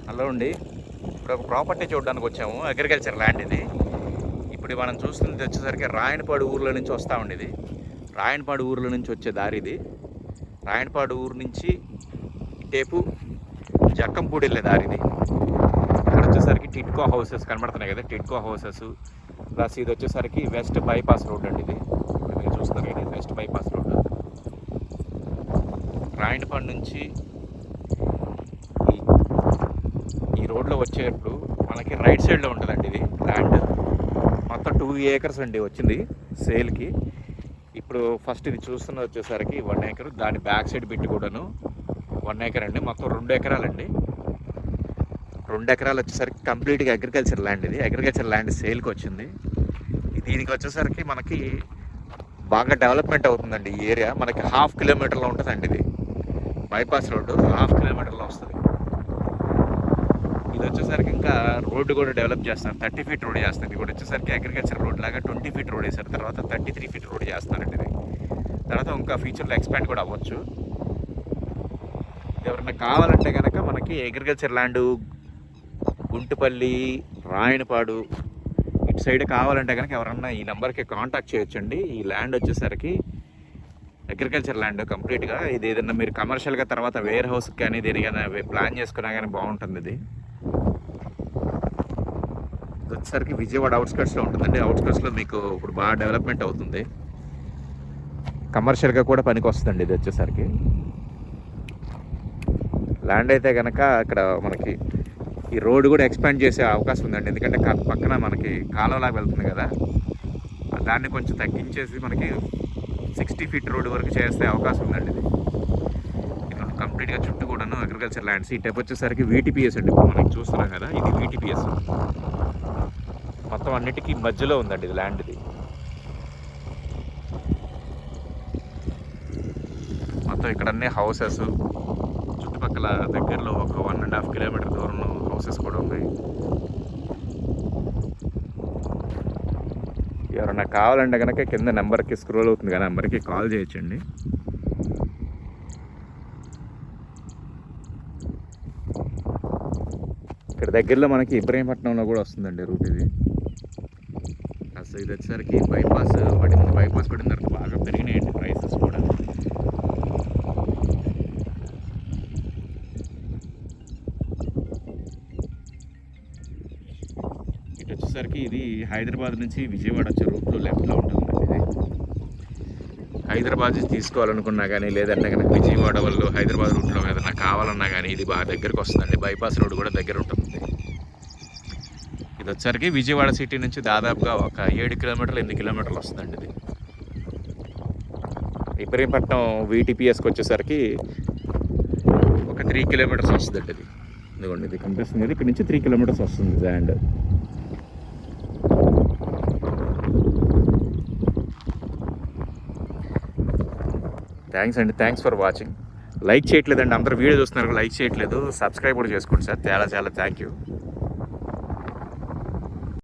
Hello అండి. ఇప్పుడు ఒక ప్రాపర్టీ చూడడానికి వచ్చాము. అగ్రికల్చర్ ల్యాండ్ ఇది. ఇప్పుడు మనం చూస్తుంది వచ్చేసరికి రాయనపాడు ఊర్లో నుంచి వస్తూ ఉండేది. రాయనపాడు ఊర్లో నుంచి వచ్చే దారి ఇది. రాయనపాడు ఊరు నుంచి ఇటేపు జక్కంపూడి వెళ్ళే దారి ఇది. ఇక్కడ వచ్చేసరికి టిట్కో హౌసెస్ కనబడుతున్నాయి కదా, టిట్కో హౌసెస్ ప్లస్ ఇది వచ్చేసరికి వెస్ట్ బైపాస్ రోడ్ అండి. ఇది ఇప్పుడు మీరు చూస్తున్నారు కదా, వెస్ట్ బైపాస్ రోడ్. రాయనపాడు నుంచి ఈ రోడ్లో వచ్చేటప్పుడు మనకి రైట్ సైడ్లో ఉంటుందండి ఇది ల్యాండ్. మొత్తం 2 acres అండి వచ్చింది సేల్కి. ఇప్పుడు ఫస్ట్ ఇది చూస్తున్న వచ్చేసరికి 1 acre, దాని బ్యాక్ సైడ్ బిట్ కూడాను 1 acre అండి. మొత్తం 2 ఎకరాలండి. 2 ఎకరాలు వచ్చేసరికి కంప్లీట్గా అగ్రికల్చర్ ల్యాండ్ ఇది. అగ్రికల్చర్ ల్యాండ్ సేల్కి వచ్చింది. దీనికి వచ్చేసరికి మనకి బాగా డెవలప్మెంట్ అవుతుందండి ఈ ఏరియా. మనకి 1/2 kilometerలో ఉంటుందండి ఇది. బైపాస్ రోడ్డు 1/2 kilometerలో వస్తుంది. ఇది వచ్చేసరికి ఇంకా రోడ్డు కూడా డెవలప్ చేస్తారు. 30 feet రోడ్ చేస్తారు. ఇది కూడా వచ్చేసరికి అగ్రికల్చర్ రోడ్ లాగా 20 feet రోడ్ వేసారు. తర్వాత 33 feet రోడ్ చేస్తారండి ఇది. తర్వాత ఇంకా ఫ్యూచర్లో ఎక్స్పాండ్ కూడా అవ్వచ్చు. ఎవరైనా కావాలంటే కనుక మనకి అగ్రికల్చర్ ల్యాండ్ గుంటుపల్లి, రాయనపాడు ఇటు సైడ్ కావాలంటే కనుక ఎవరన్నా ఈ నెంబర్కి కాంటాక్ట్ చేయొచ్చండి. ఈ ల్యాండ్ వచ్చేసరికి అగ్రికల్చర్ ల్యాండ్ కంప్లీట్గా. ఇది ఏదన్నా మీరు కమర్షియల్గా తర్వాత వేర్ హౌస్కి కానీ దేనికైనా ప్లాన్ చేసుకున్నా కానీ బాగుంటుంది. ఇది వచ్చేసరికి విజయవాడ అవుట్స్కట్స్లో ఉంటుందండి. అవుట్స్కట్స్లో మీకు ఇప్పుడు బాగా డెవలప్మెంట్ అవుతుంది. కమర్షియల్గా కూడా పనికి వస్తుందండి ఇది వచ్చేసరికి. ల్యాండ్ అయితే కనుక ఇక్కడ మనకి ఈ రోడ్డు కూడా ఎక్స్పాండ్ చేసే అవకాశం ఉందండి. ఎందుకంటే పక్కన మనకి కాలువలాగా వెళ్తుంది కదా, దాన్ని కొంచెం తగ్గించేసి మనకి 60 feet రోడ్డు వరకు చేసే అవకాశం ఉందండి ఇది. ఇక్కడ కంప్లీట్గా చుట్టూ కూడాను అగ్రికల్చర్ ల్యాండ్స్. ఈ టైప్ వచ్చేసరికి VTPS అండి. ఇప్పుడు మనకి చూస్తున్నాం కదా, ఇది VTPS. మొత్తం అన్నిటికీ మధ్యలో ఉందండి ఇది ల్యాండ్. ఇది మొత్తం ఇక్కడ అన్ని హౌసెస్, చుట్టుపక్కల దగ్గరలో ఒక 1.5 kilometer దూరంలో హౌసెస్ కూడా ఉన్నాయి. ఎవరన్నా కావాలంటే కనుక కింద నెంబర్కి స్క్రోల్ అవుతుంది కదా, నెంబర్కి కాల్ చేయొచ్చండి. ఇక్కడ దగ్గరలో మనకి ఇబ్రహీంపట్నంలో కూడా వస్తుందండి రూట్ ఇది. అసలు ఇది వచ్చేసరికి బైపాస్ పడింది. బైపాస్ పడిన తర్వాత బాగా పెరిగినాయండి ప్రైసెస్ కూడా. ఇటు వచ్చేసరికి ఇది హైదరాబాద్ నుంచి విజయవాడ వచ్చే రూట్లో లెఫ్ట్లో ఉంటుందండి ఇది. హైదరాబాద్ తీసుకోవాలనుకున్నా కానీ, లేదంటే కనుక విజయవాడ వాళ్ళు హైదరాబాద్ రూట్లో ఏదైనా కావాలన్నా కానీ ఇది బాగా దగ్గరకు వస్తుందండి. బైపాస్ రోడ్ కూడా దగ్గర ఉంటుంది. ఇది వచ్చేసరికి విజయవాడ సిటీ నుంచి దాదాపుగా ఒక 7 kilometers 8 kilometers వస్తుందండి ఇది. ఇబ్రహీంపట్నం VTPSకి వచ్చేసరికి ఒక 3 kilometers వస్తుందండి ఇది. ఇదిగోండి ఇది కనిపిస్తుంది. ఇక్కడ నుంచి 3 kilometers వస్తుంది ల్యాండ్. థ్యాంక్స్ అండి. Thanks for watching. లైక్ చేయట్లేదండి, అందరూ వీడియో చూస్తున్నారు, లైక్ చేయట్లేదు. సబ్స్క్రైబ్ కూడా చేసుకోండి సార్. చాలా చాలా థ్యాంక్ యూ.